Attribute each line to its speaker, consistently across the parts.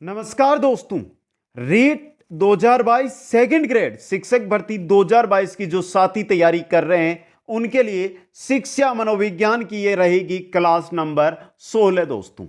Speaker 1: नमस्कार दोस्तों। REET 2022 second grade शिक्षक भर्ती 2022 की जो साथी तैयारी कर रहे हैं उनके लिए शिक्षा मनोविज्ञान की ये रहेगी क्लास नंबर 16। दोस्तों,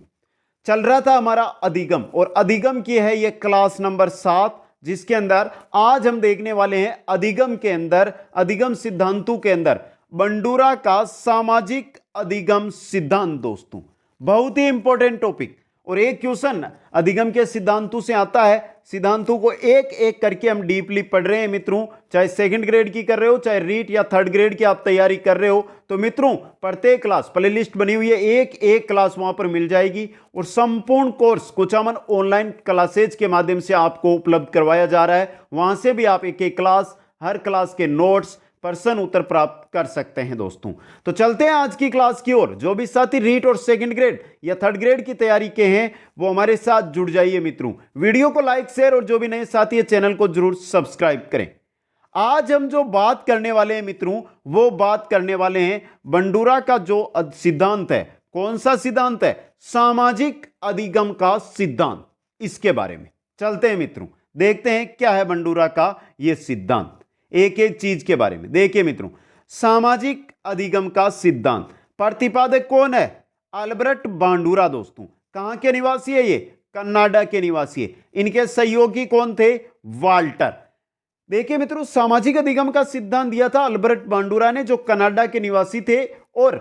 Speaker 1: चल रहा था हमारा अधिगम और अधिगम की है ये क्लास नंबर 7, जिसके अंदर आज हम देखने वाले हैं अधिगम के अंदर, अधिगम सिद्धांतों के अंदर बंडूरा का सामाजिक अधिगम सिद्धांत। दोस्तों, बहुत ही इंपॉर्टेंट टॉपिक और एक क्वेश्चन अधिगम के सिद्धांतों से आता है। सिद्धांतों को एक एक करके हम डीपली पढ़ रहे हैं मित्रों। चाहे सेकंड ग्रेड की कर रहे हो, चाहे रीट या थर्ड ग्रेड की आप तैयारी कर रहे हो, तो मित्रों प्रत्येक क्लास प्लेलिस्ट बनी हुई है, एक एक क्लास वहां पर मिल जाएगी और संपूर्ण कोर्स कुचामन ऑनलाइन क्लासेज के माध्यम से आपको उपलब्ध करवाया जा रहा है। वहां से भी आप एक एक क्लास, हर क्लास के नोट्स, प्रश्न उत्तर प्राप्त कर सकते हैं। दोस्तों, तो चलते हैं आज की क्लास की ओर। जो भी साथी रीट और सेकंड ग्रेड या थर्ड ग्रेड की तैयारी के हैं वो हमारे साथ जुड़ जाइए मित्रों। वीडियो को लाइक, शेयर और जो भी नए साथी है चैनल को जरूर सब्सक्राइब करें। आज हम जो बात करने वाले हैं मित्रों, वो बात करने वाले हैं बंडूरा का जो सिद्धांत है। कौन सा सिद्धांत है? सामाजिक अधिगम का सिद्धांत। इसके बारे में चलते हैं मित्रों, देखते हैं क्या है बंडूरा का यह सिद्धांत। एक एक चीज के बारे में देखिए मित्रों। सामाजिक अधिगम का सिद्धांत प्रतिपादक कौन है? अल्बर्ट बांडूरा। दोस्तों, कहां के निवासी है ये? कनाडा के निवासी है। इनके सहयोगी कौन थे? वाल्टर। देखिए मित्रों, सामाजिक अधिगम का सिद्धांत दिया था अल्बर्ट बांडूरा ने, जो कनाडा के निवासी थे, और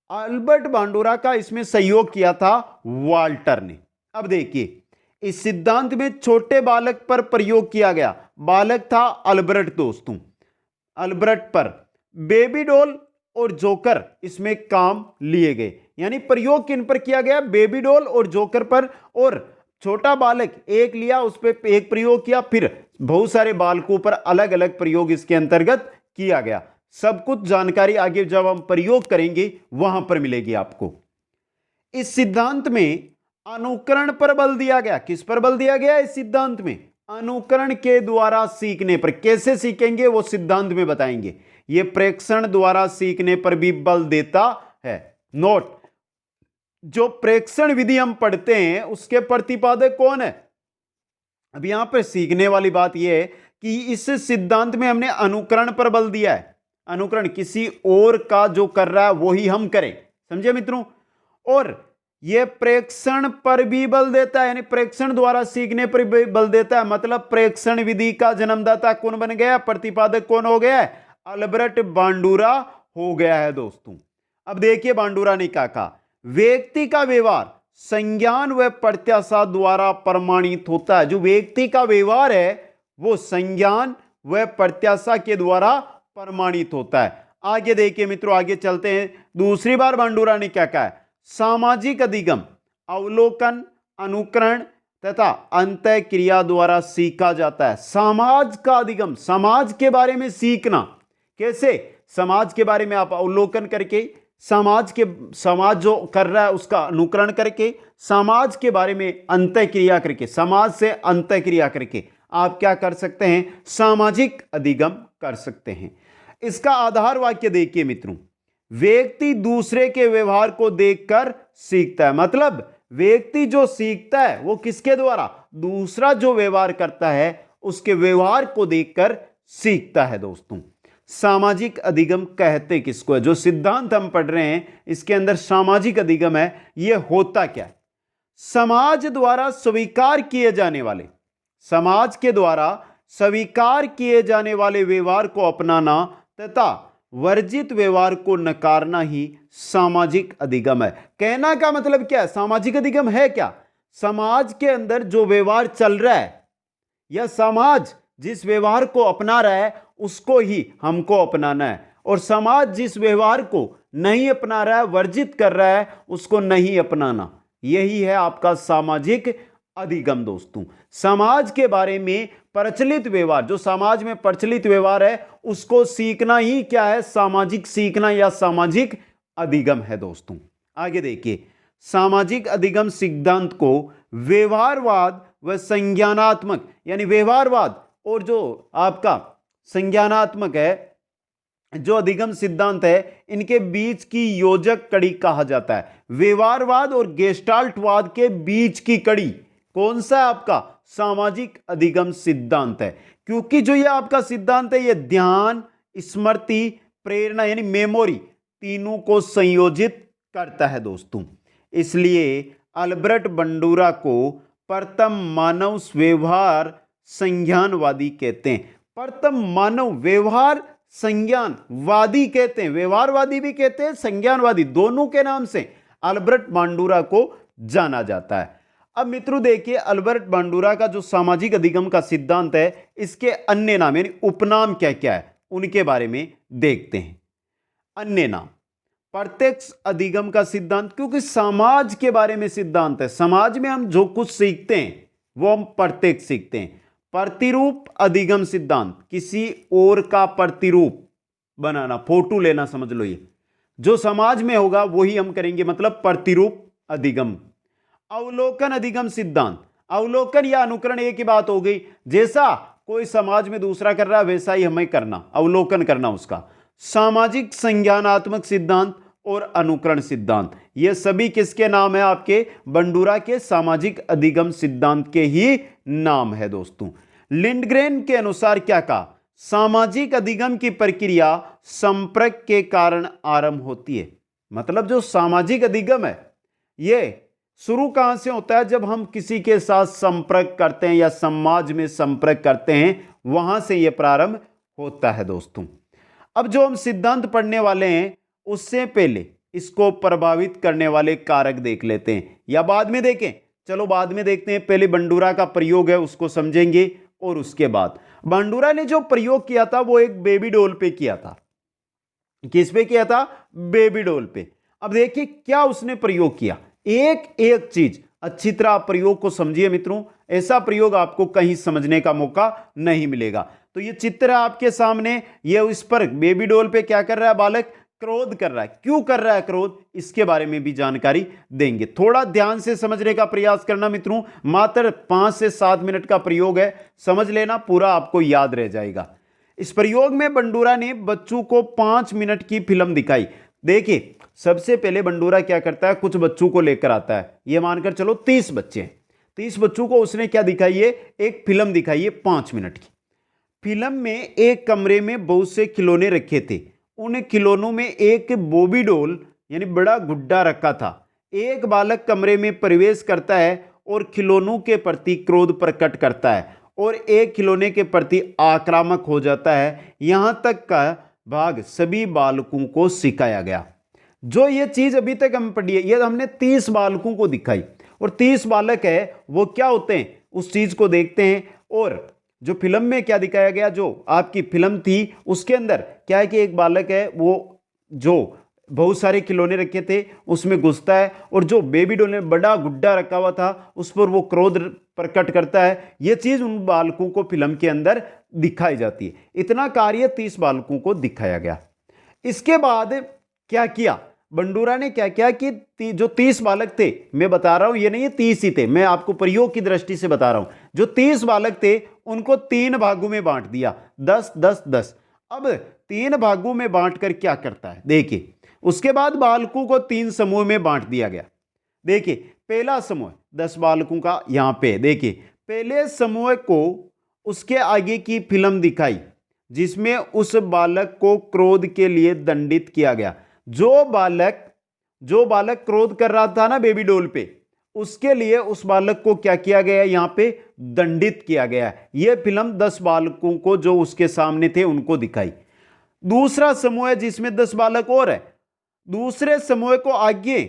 Speaker 1: अल्बर्ट बांडूरा का इसमें सहयोग किया था वाल्टर ने। अब देखिए, इस सिद्धांत में छोटे बालक पर प्रयोग किया गया। बालक था अल्बर्ट। दोस्तों, अल्बर्ट पर बेबी डॉल और जोकर इसमें काम लिए गए, यानी प्रयोग किन पर किया गया? बेबी डॉल और जोकर पर। और छोटा बालक एक लिया, उस पर एक प्रयोग किया, फिर बहुत सारे बालकों पर अलग अलग प्रयोग इसके अंतर्गत किया गया। सब कुछ जानकारी आगे जब हम प्रयोग करेंगे वहां पर मिलेगी आपको। इस सिद्धांत में अनुकरण पर बल दिया गया। किस पर बल दिया गया इस सिद्धांत में? अनुकरण के द्वारा सीखने पर। कैसे सीखेंगे वो सिद्धांत में बताएंगे। ये प्रेक्षण द्वारा सीखने पर भी बल देता है। नोट, जो प्रेक्षण विधि हम पढ़ते हैं उसके प्रतिपादक कौन है? अब यहां पर सीखने वाली बात यह है कि इस सिद्धांत में हमने अनुकरण पर बल दिया है। अनुकरण किसी और का जो कर रहा है वही हम करें, समझे मित्रों। और यह प्रेक्षण पर भी बल देता है, यानी प्रेक्षण द्वारा सीखने पर भी बल देता है। मतलब प्रेक्षण विधि का जन्मदाता कौन बन गया? प्रतिपादक कौन हो गया है? अल्बर्ट बांडूरा हो गया है। दोस्तों, अब देखिए बांडूरा ने क्या कहा। व्यक्ति का व्यवहार संज्ञान व प्रत्याशा द्वारा प्रमाणित होता है। जो व्यक्ति का व्यवहार है वो संज्ञान व प्रत्याशा के द्वारा प्रमाणित होता है। आगे देखिए मित्रों, आगे चलते हैं। दूसरी बार बांडूरा ने क्या कहा है? सामाजिक अधिगम अवलोकन, अनुकरण तथा अंतः क्रिया द्वारा सीखा जाता है। समाज का अधिगम, समाज के बारे में सीखना। कैसे? समाज के बारे में आप अवलोकन करके, समाज जो कर रहा है उसका अनुकरण करके, समाज के बारे में अंतः क्रिया करके, समाज से अंतः क्रिया करके आप क्या कर सकते हैं? सामाजिक अधिगम कर सकते हैं। इसका आधार वाक्य देखिए मित्रों। व्यक्ति दूसरे के व्यवहार को देखकर सीखता है। मतलब व्यक्ति जो सीखता है वो किसके द्वारा? दूसरा जो व्यवहार करता है उसके व्यवहार को देखकर सीखता है। दोस्तों, सामाजिक अधिगम कहते किसको है? जो सिद्धांत हम पढ़ रहे हैं इसके अंदर सामाजिक अधिगम है। यह होता क्या है? समाज द्वारा स्वीकार किए जाने वाले, समाज के द्वारा स्वीकार किए जाने वाले व्यवहार को अपनाना तथा वर्जित व्यवहार को नकारना ही सामाजिक अधिगम है। कहना का मतलब क्या है? सामाजिक अधिगम है क्या? समाज के अंदर जो व्यवहार चल रहा है या समाज जिस व्यवहार को अपना रहा है उसको ही हमको अपनाना है, और समाज जिस व्यवहार को नहीं अपना रहा है, वर्जित कर रहा है, उसको नहीं अपनाना। यही है आपका सामाजिक अधिगम। दोस्तों, समाज के बारे में प्रचलित व्यवहार, जो समाज में प्रचलित व्यवहार है उसको सीखना ही क्या है? सामाजिक सीखना या सामाजिक अधिगम है। दोस्तों, आगे देखिए। सामाजिक अधिगम सिद्धांत को व्यवहारवाद व संज्ञानात्मक, यानी व्यवहारवाद और जो आपका संज्ञानात्मक है, जो अधिगम सिद्धांत है, इनके बीच की योजक कड़ी कहा जाता है। व्यवहारवाद और गेस्टाल्टवाद के बीच की कड़ी कौन सा है आपका? सामाजिक अधिगम सिद्धांत है, क्योंकि जो ये आपका सिद्धांत है ये ध्यान, स्मृति, प्रेरणा यानी मेमोरी तीनों को संयोजित करता है दोस्तों। इसलिए अल्बर्ट बंडूरा को प्रथम मानव व्यवहार संज्ञानवादी कहते हैं। प्रथम मानव व्यवहार संज्ञानवादी कहते हैं, व्यवहारवादी भी कहते हैं, संज्ञानवादी, दोनों के नाम से अल्बर्ट बांडूरा को जाना जाता है। अब मित्रों देखिए, अल्बर्ट बांडूरा का जो सामाजिक अधिगम का सिद्धांत है, इसके अन्य नाम यानी उपनाम क्या क्या है उनके बारे में देखते हैं। अन्य नाम, प्रत्यक्ष अधिगम का सिद्धांत, क्योंकि समाज के बारे में सिद्धांत है, समाज में हम जो कुछ सीखते हैं वो हम प्रत्यक्ष सीखते हैं। प्रतिरूप अधिगम सिद्धांत, किसी और का प्रतिरूप बनाना, फोटो लेना समझ लो, ये जो समाज में होगा वही हम करेंगे, मतलब प्रतिरूप अधिगम। अवलोकन अधिगम सिद्धांत, अवलोकन या अनुकरण एक ही बात हो गई, जैसा कोई समाज में दूसरा कर रहा है वैसा ही हमें करना, अवलोकन करना उसका। सामाजिक संज्ञानात्मक सिद्धांत और अनुकरण सिद्धांत, ये सभी किसके नाम है? आपके बंडूरा के सामाजिक अधिगम सिद्धांत के ही नाम है दोस्तों। लिंडग्रेन के अनुसार क्या कहा? सामाजिक अधिगम की प्रक्रिया संपर्क के कारण आरंभ होती है। मतलब जो सामाजिक अधिगम है ये शुरू कहां से होता है? जब हम किसी के साथ संपर्क करते हैं या समाज में संपर्क करते हैं, वहां से यह प्रारंभ होता है दोस्तों। अब जो हम सिद्धांत पढ़ने वाले हैं उससे पहले इसको प्रभावित करने वाले कारक देख लेते हैं, या बाद में देखें? चलो बाद में देखते हैं, पहले बंडूरा का प्रयोग है उसको समझेंगे और उसके बाद बंडूरा ने जो प्रयोग किया था वो एक बेबी डॉल पे किया था। किस पे किया था? बेबी डॉल पे। अब देखिए क्या उसने प्रयोग किया, एक एक चीज अच्छी तरह प्रयोग को समझिए मित्रों, ऐसा प्रयोग आपको कहीं समझने का मौका नहीं मिलेगा। तो ये चित्र है आपके सामने, ये इस पर बेबी डॉल पे क्या कर रहा है बालक? क्रोध कर रहा है। क्यों कर रहा है क्रोध, इसके बारे में भी जानकारी देंगे। थोड़ा ध्यान से समझने का प्रयास करना मित्रों, मात्र 5 से 7 मिनट का प्रयोग है, समझ लेना, पूरा आपको याद रह जाएगा। इस प्रयोग में बंडूरा ने बच्चों को 5 मिनट की फिल्म दिखाई। देखिए सबसे पहले बंडूरा क्या करता है, कुछ बच्चों को लेकर आता है, ये मानकर चलो 30 बच्चे हैं, 30 बच्चों को उसने क्या दिखाई है? एक फिल्म दिखाई है 5 मिनट की। फिल्म में एक कमरे में बहुत से खिलौने रखे थे, उन खिलौनों में एक बॉबी डॉल यानी बड़ा गुड्डा रखा था। एक बालक कमरे में प्रवेश करता है और खिलौनों के प्रति क्रोध प्रकट करता है और एक खिलौने के प्रति आक्रामक हो जाता है। यहां तक का भाग सभी बालकों को सिखाया गया। जो ये चीज अभी तक हम पढ़ी है, ये हमने 30 बालकों को दिखाई, और 30 बालक है वो क्या होते हैं उस चीज को देखते हैं। और जो फिल्म में क्या दिखाया गया, जो आपकी फिल्म थी उसके अंदर क्या है कि एक बालक है वो जो बहुत सारे खिलौने रखे थे उसमें घुसता है, और जो बेबी डॉल ने बड़ा गुड्डा रखा हुआ था उस पर वो क्रोध प्रकट करता है। ये चीज उन बालकों को फिल्म के अंदर दिखाई जाती है। इतना कार्य 30 बालकों को दिखाया गया। इसके बाद क्या किया बंडूरा ने? क्या किया कि जो 30 बालक थे, मैं बता रहा हूं ये नहीं 30 ही थे, मैं आपको प्रयोग की दृष्टि से बता रहा हूं, जो 30 बालक थे उनको 3 भागों में बांट दिया, 10 10 10। अब 3 भागों में बांटकर क्या करता है देखिए, उसके बाद बालकों को 3 समूह में बांट दिया गया। देखिए पहला समूह 10 बालकों का यहां पे देखिए, पहले समूह को उसके आगे की फिल्म दिखाई जिसमें उस बालक को क्रोध के लिए दंडित किया गया। जो बालक क्रोध कर रहा था ना बेबी डॉल पे, उसके लिए उस बालक को क्या किया गया? यहां पे दंडित किया गया। यह फिल्म 10 बालकों को जो उसके सामने थे उनको दिखाई। दूसरा समूह है जिसमें 10 बालक और है, दूसरे समूह को आगे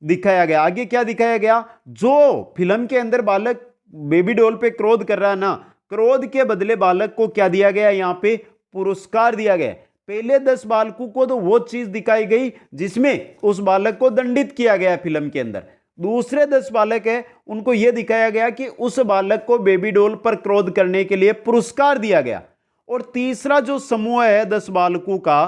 Speaker 1: दिखाया गया। आगे क्या दिखाया गया? जो फिल्म के अंदर बालक बेबी डॉल पे क्रोध कर रहा है ना, क्रोध के बदले बालक को क्या दिया गया? यहां पे पुरस्कार दिया गया। पहले 10 बालकों को तो वो चीज दिखाई गई जिसमें उस बालक को दंडित किया गया फिल्म के अंदर। दूसरे 10 बालक है उनको यह दिखाया गया कि उस बालक को बेबी डॉल पर क्रोध करने के लिए पुरस्कार दिया गया। और तीसरा जो समूह है 10 बालकों का,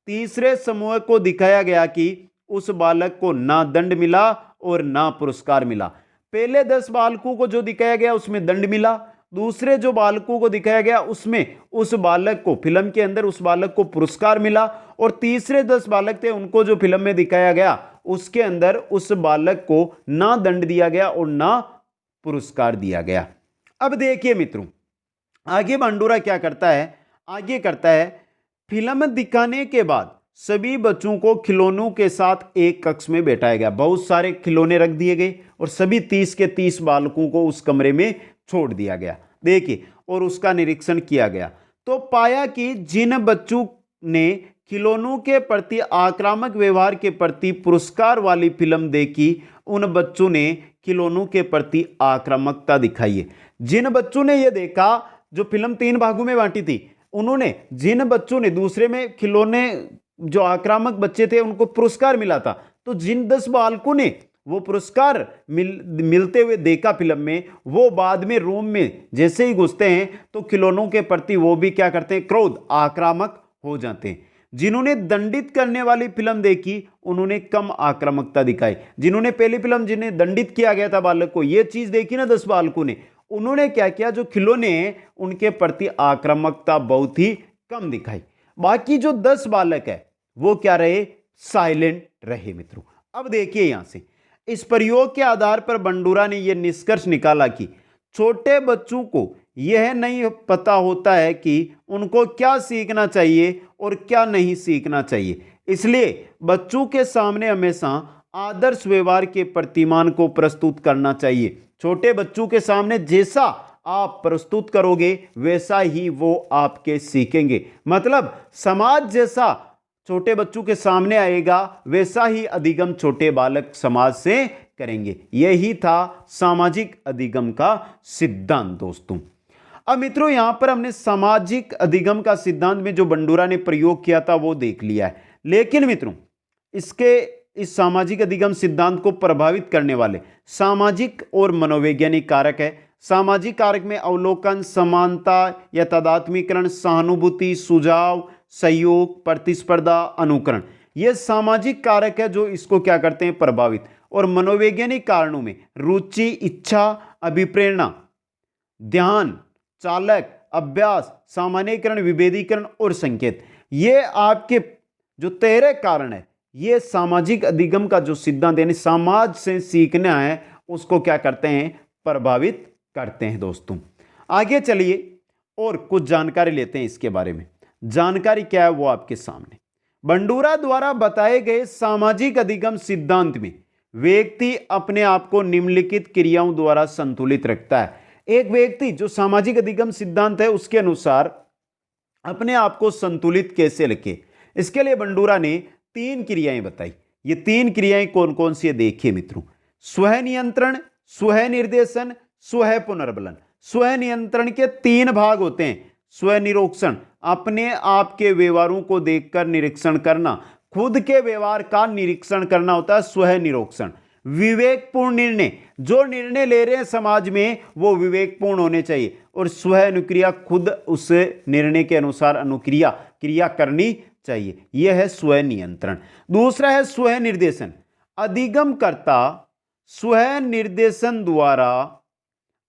Speaker 1: तीसरे समूह को दिखाया गया कि उस बालक को ना दंड मिला और ना पुरस्कार मिला। पहले 10 बालकों को जो दिखाया गया उसमें दंड मिला, दूसरे जो बालकों को दिखाया गया उसमें उस बालक को फिल्म के अंदर उस बालक को पुरस्कार मिला, और तीसरे 10 बालक थे उनको जो फिल्म में दिखाया गया उसके अंदर उस बालक को ना दंड दिया गया और ना पुरस्कार दिया गया। अब देखिए मित्रों, आगे बंडूरा क्या करता है, आगे करता है फिल्म दिखाने के बाद सभी बच्चों को खिलौनों के साथ एक कक्ष में बैठाया गया। बहुत सारे खिलौने रख दिए गए और सभी 30 के 30 बालकों को उस कमरे में छोड़ दिया गया। देखिए, और उसका निरीक्षण किया गया तो पाया कि जिन बच्चों ने खिलौनों के प्रति आक्रामक व्यवहार के प्रति पुरस्कार वाली फिल्म देखी, उन बच्चों ने खिलौनों के प्रति आक्रामकता दिखाई है। जिन बच्चों ने यह देखा, जो फिल्म 3 भागों में बांटी थी, उन्होंने, जिन बच्चों ने दूसरे में खिलौने जो आक्रामक बच्चे थे उनको पुरस्कार मिला था, तो जिन 10 बालकों ने वो पुरस्कार मिलते हुए देखा फिल्म में, वो बाद में रूम में जैसे ही घुसते हैं तो खिलौनों के प्रति वो भी क्या करते हैं, क्रोध, आक्रामक हो जाते हैं। जिन्होंने दंडित करने वाली फिल्म देखी, उन्होंने कम आक्रामकता दिखाई। जिन्होंने पहली फिल्म, जिन्हें दंडित किया गया था बालक को, ये चीज देखी ना 10 बालकों ने, उन्होंने क्या किया, जो खिलौने उनके प्रति आक्रामकता बहुत ही कम दिखाई। बाकी जो 10 बालक है वो क्या रहे, साइलेंट रहे। मित्रों अब देखिए यहां से, इस प्रयोग के आधार पर बंडूरा ने यह निष्कर्ष निकाला कि छोटे बच्चों को यह नहीं पता होता है कि उनको क्या सीखना चाहिए और क्या नहीं सीखना चाहिए, इसलिए बच्चों के सामने हमेशा आदर्श व्यवहार के प्रतिमान को प्रस्तुत करना चाहिए। छोटे बच्चों के सामने जैसा आप प्रस्तुत करोगे वैसा ही वो आपके सीखेंगे। मतलब समाज जैसा छोटे बच्चों के सामने आएगा वैसा ही अधिगम छोटे बालक समाज से करेंगे। यही था सामाजिक अधिगम का सिद्धांत। दोस्तों अब मित्रों, यहां पर हमने सामाजिक अधिगम का सिद्धांत में जो बंडूरा ने प्रयोग किया था वो देख लिया है। लेकिन मित्रों, इस सामाजिक अधिगम सिद्धांत को प्रभावित करने वाले सामाजिक और मनोवैज्ञानिक कारक है। सामाजिक कारक में अवलोकन, समानता या तादात्म्यकरण, सहानुभूति, सुझाव, सहयोग, प्रतिस्पर्धा, अनुकरण, ये सामाजिक कारक है जो इसको क्या करते हैं, प्रभावित। और मनोवैज्ञानिक कारणों में रुचि, इच्छा, अभिप्रेरणा, ध्यान, चालक, अभ्यास, सामान्यीकरण, विभेदीकरण और संकेत, ये आपके जो 13 कारण है, ये सामाजिक अधिगम का जो सिद्धांत यानी समाज से सीखना है उसको क्या करते हैं, प्रभावित करते हैं। दोस्तों आगे चलिए और कुछ जानकारी लेते हैं इसके बारे में। जानकारी क्या है वो आपके सामने। बंडूरा द्वारा बताए गए सामाजिक अधिगम सिद्धांत में व्यक्ति अपने आप को निम्नलिखित क्रियाओं द्वारा संतुलित रखता है। एक व्यक्ति, जो सामाजिक अधिगम सिद्धांत है उसके अनुसार अपने आप को संतुलित कैसे रखे, इसके लिए बंडूरा ने 3 क्रियाएं बताई। ये 3 क्रियाएं कौन कौन सी है देखिए मित्रों। स्व नियंत्रण, स्व निर्देशन, स्व पुनर्बलन। स्व नियंत्रण के 3 भाग होते हैं। स्व निरीक्षण, अपने आप के व्यवहारों को देखकर निरीक्षण करना, खुद के व्यवहार का निरीक्षण करना होता है स्व निरीक्षण। विवेकपूर्ण निर्णय, जो निर्णय ले रहे हैं समाज में वो विवेकपूर्ण होने चाहिए। और स्व अनुक्रिया, खुद उस निर्णय के अनुसार क्रिया करनी चाहिए। यह है स्व नियंत्रण। दूसरा है स्व निर्देशन। अधिगमकर्ता स्व निर्देशन द्वारा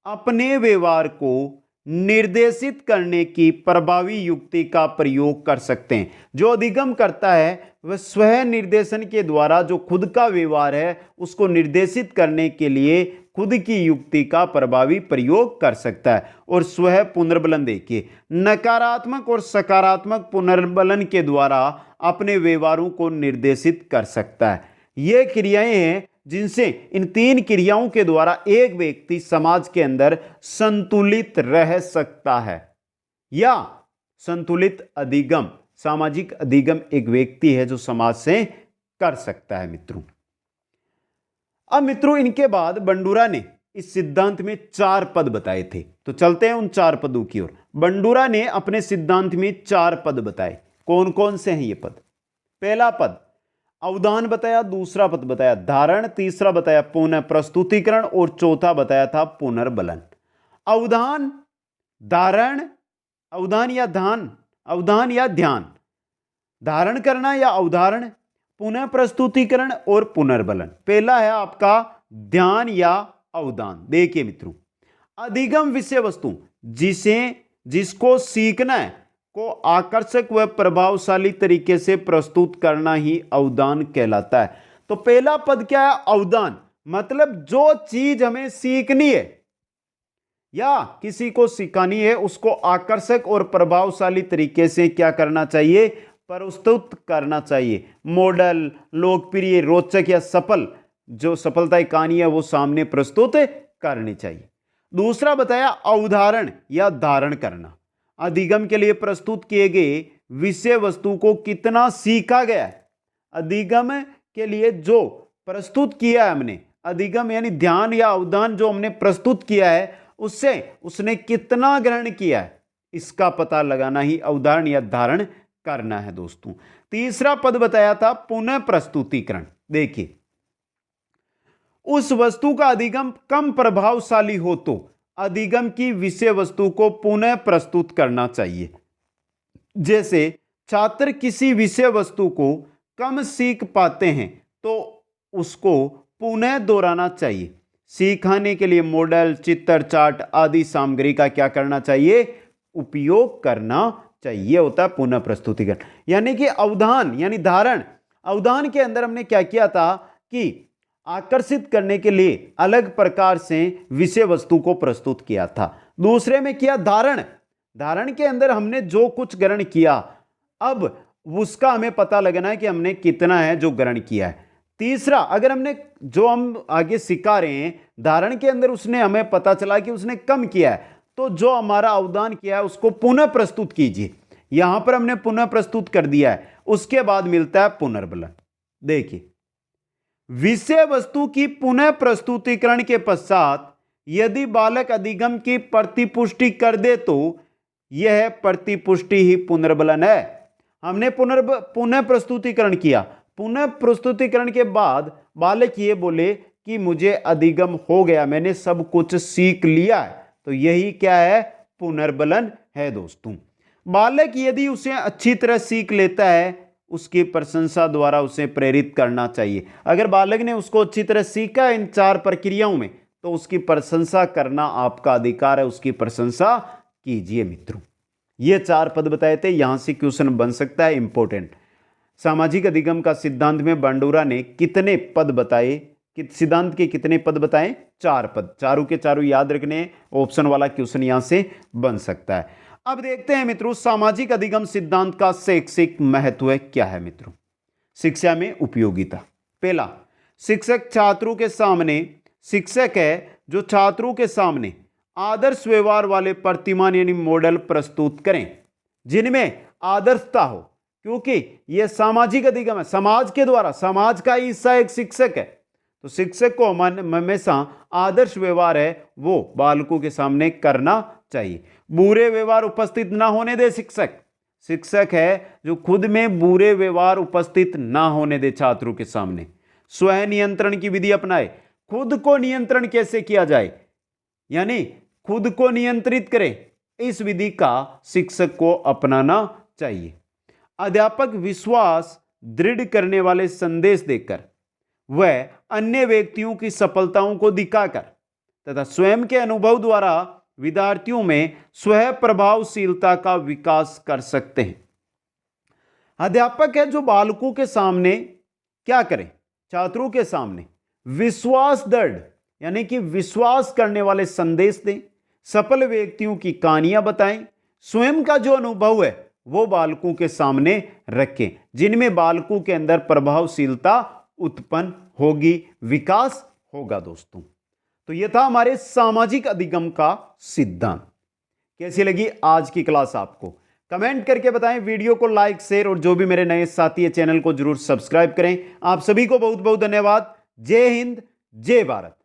Speaker 1: अपने व्यवहार को निर्देशित करने की प्रभावी युक्ति का प्रयोग कर सकते हैं। जो अधिगम करता है वह स्व निर्देशन के द्वारा जो खुद का व्यवहार है उसको निर्देशित करने के लिए खुद की युक्ति का प्रभावी प्रयोग कर सकता है। और स्व पुनर्बलन देखिए, नकारात्मक और सकारात्मक पुनर्बलन के द्वारा अपने व्यवहारों को निर्देशित कर सकता है। ये क्रियाएं हैं जिनसे, इन 3 क्रियाओं के द्वारा एक व्यक्ति समाज के अंदर संतुलित रह सकता है। या संतुलित अधिगम, सामाजिक अधिगम एक व्यक्ति है जो समाज से कर सकता है। मित्रों अब मित्रों, इनके बाद बंडूरा ने इस सिद्धांत में 4 पद बताए थे, तो चलते हैं उन 4 पदों की ओर। बंडूरा ने अपने सिद्धांत में 4 पद बताए। कौन कौन से हैं ये पद? पहला पद अवधान बताया, दूसरा पद बताया धारण, तीसरा बताया पुनः प्रस्तुतिकरण और चौथा बताया था पुनर्बलन। अवधान, धारण, अवधान या ध्यान, धारण करना या अवधारण, पुनः प्रस्तुतिकरण और पुनर्बलन। पहला है आपका ध्यान या अवधान। देखिए मित्रों, अधिगम विषय वस्तु जिसको सीखना है को आकर्षक व प्रभावशाली तरीके से प्रस्तुत करना ही अवधान कहलाता है। तो पहला पद क्या है? अवधान। मतलब जो चीज हमें सीखनी है या किसी को सिखानी है उसको आकर्षक और प्रभावशाली तरीके से क्या करना चाहिए, प्रस्तुत करना चाहिए। मॉडल, लोकप्रिय, रोचक या सफल जो सफलता की कहानी है वो सामने प्रस्तुत करनी चाहिए। दूसरा बताया अवधारण या धारण करना। अधिगम के लिए प्रस्तुत किए गए विषय वस्तु को कितना सीखा गया है। अधिगम के लिए जो प्रस्तुत किया है हमने, अधिगम यानी ध्यान या अवधान जो हमने प्रस्तुत किया है उससे उसने कितना ग्रहण किया है, इसका पता लगाना ही अवधारण या धारण करना है दोस्तों। तीसरा पद बताया था पुनः प्रस्तुतिकरण। देखिए, उस वस्तु का अधिगम कम प्रभावशाली हो तो अधिगम की विषय वस्तु को पुनः प्रस्तुत करना चाहिए। जैसे छात्र किसी विषय वस्तु को कम सीख पाते हैं तो उसको पुनः दोहराना चाहिए। सिखाने के लिए मॉडल, चित्र, चार्ट आदि सामग्री का क्या करना चाहिए, उपयोग करना चाहिए। होता है पुनः प्रस्तुतिकरण। यानी कि अवधान यानी धारण, अवधान के अंदर हमने क्या किया था कि आकर्षित करने के लिए अलग प्रकार से विषय वस्तु को प्रस्तुत किया था। दूसरे में किया धारण, धारण के अंदर हमने जो कुछ ग्रहण किया अब उसका हमें पता लगना है कि हमने कितना है जो ग्रहण किया है। तीसरा, अगर हमने जो हम आगे सिखा रहे हैं धारण के अंदर उसने हमें पता चला कि उसने कम किया है तो जो हमारा अवदान किया है उसको पुनः प्रस्तुत कीजिए। यहां पर हमने पुनः प्रस्तुत कर दिया है, उसके बाद मिलता है पुनर्बलन। देखिए, विषय वस्तु की पुनः प्रस्तुतिकरण के पश्चात यदि बालक अधिगम की प्रतिपुष्टि कर दे तो यह प्रतिपुष्टि ही पुनर्बलन है। हमने पुनः प्रस्तुतिकरण किया, पुनः प्रस्तुतिकरण के बाद बालक ये बोले कि मुझे अधिगम हो गया, मैंने सब कुछ सीख लिया है, तो यही क्या है, पुनर्बलन है दोस्तों। बालक यदि उसे अच्छी तरह सीख लेता है उसकी प्रशंसा द्वारा उसे प्रेरित करना चाहिए। अगर बालक ने उसको अच्छी तरह सीखा इन 4 प्रक्रियाओं में तो उसकी प्रशंसा करना आपका अधिकार है, उसकी प्रशंसा कीजिए मित्रों। ये 4 पद बताए थे, यहां से क्वेश्चन बन सकता है इंपॉर्टेंट। सामाजिक अधिगम का सिद्धांत में बंडूरा ने कितने पद बताए, सिद्धांत के कितने पद बताए, 4 पद। चारों के चारों याद रखने, ऑप्शन वाला क्वेश्चन यहां से बन सकता है। अब देखते हैं मित्रों सामाजिक अधिगम सिद्धांत का शैक्षिक महत्व क्या है मित्रों। शिक्षा में उपयोगिता। पहला, शिक्षक छात्रों के सामने, शिक्षक है जो छात्रों के सामने आदर्श व्यवहार वाले प्रतिमान यानी मॉडल प्रस्तुत करें जिनमें आदर्शता हो, क्योंकि यह सामाजिक अधिगम है, समाज के द्वारा, समाज का हिस्सा एक शिक्षक है, तो शिक्षक को हमेशा आदर्श व्यवहार है वो बालकों के सामने करना चाहिए। बुरे व्यवहार उपस्थित ना होने दे शिक्षक, शिक्षक है जो खुद में बुरे व्यवहार उपस्थित ना होने दे छात्रों के सामने। स्वयं नियंत्रण की विधि अपनाए, खुद को नियंत्रण कैसे किया जाए यानी खुद को नियंत्रित करे, इस विधि का शिक्षक को अपनाना चाहिए। अध्यापक विश्वास दृढ़ करने वाले संदेश देकर वह अन्य व्यक्तियों की सफलताओं को दिखाकर तथा स्वयं के अनुभव द्वारा विद्यार्थियों में स्वयं प्रभावशीलता का विकास कर सकते हैं। अध्यापक है जो बालकों के सामने क्या करें, छात्रों के सामने विश्वास दृढ़ यानी कि विश्वास करने वाले संदेश दें, सफल व्यक्तियों की कहानियां बताएं, स्वयं का जो अनुभव है वो बालकों के सामने रखें जिनमें बालकों के अंदर प्रभावशीलता उत्पन्न होगी, विकास होगा दोस्तों। तो यह था हमारे सामाजिक अधिगम का सिद्धांत। कैसी लगी आज की क्लास आपको, कमेंट करके बताएं। वीडियो को लाइक, शेयर और जो भी मेरे नए साथी है चैनल को जरूर सब्सक्राइब करें। आप सभी को बहुत बहुत धन्यवाद। जय हिंद, जय भारत।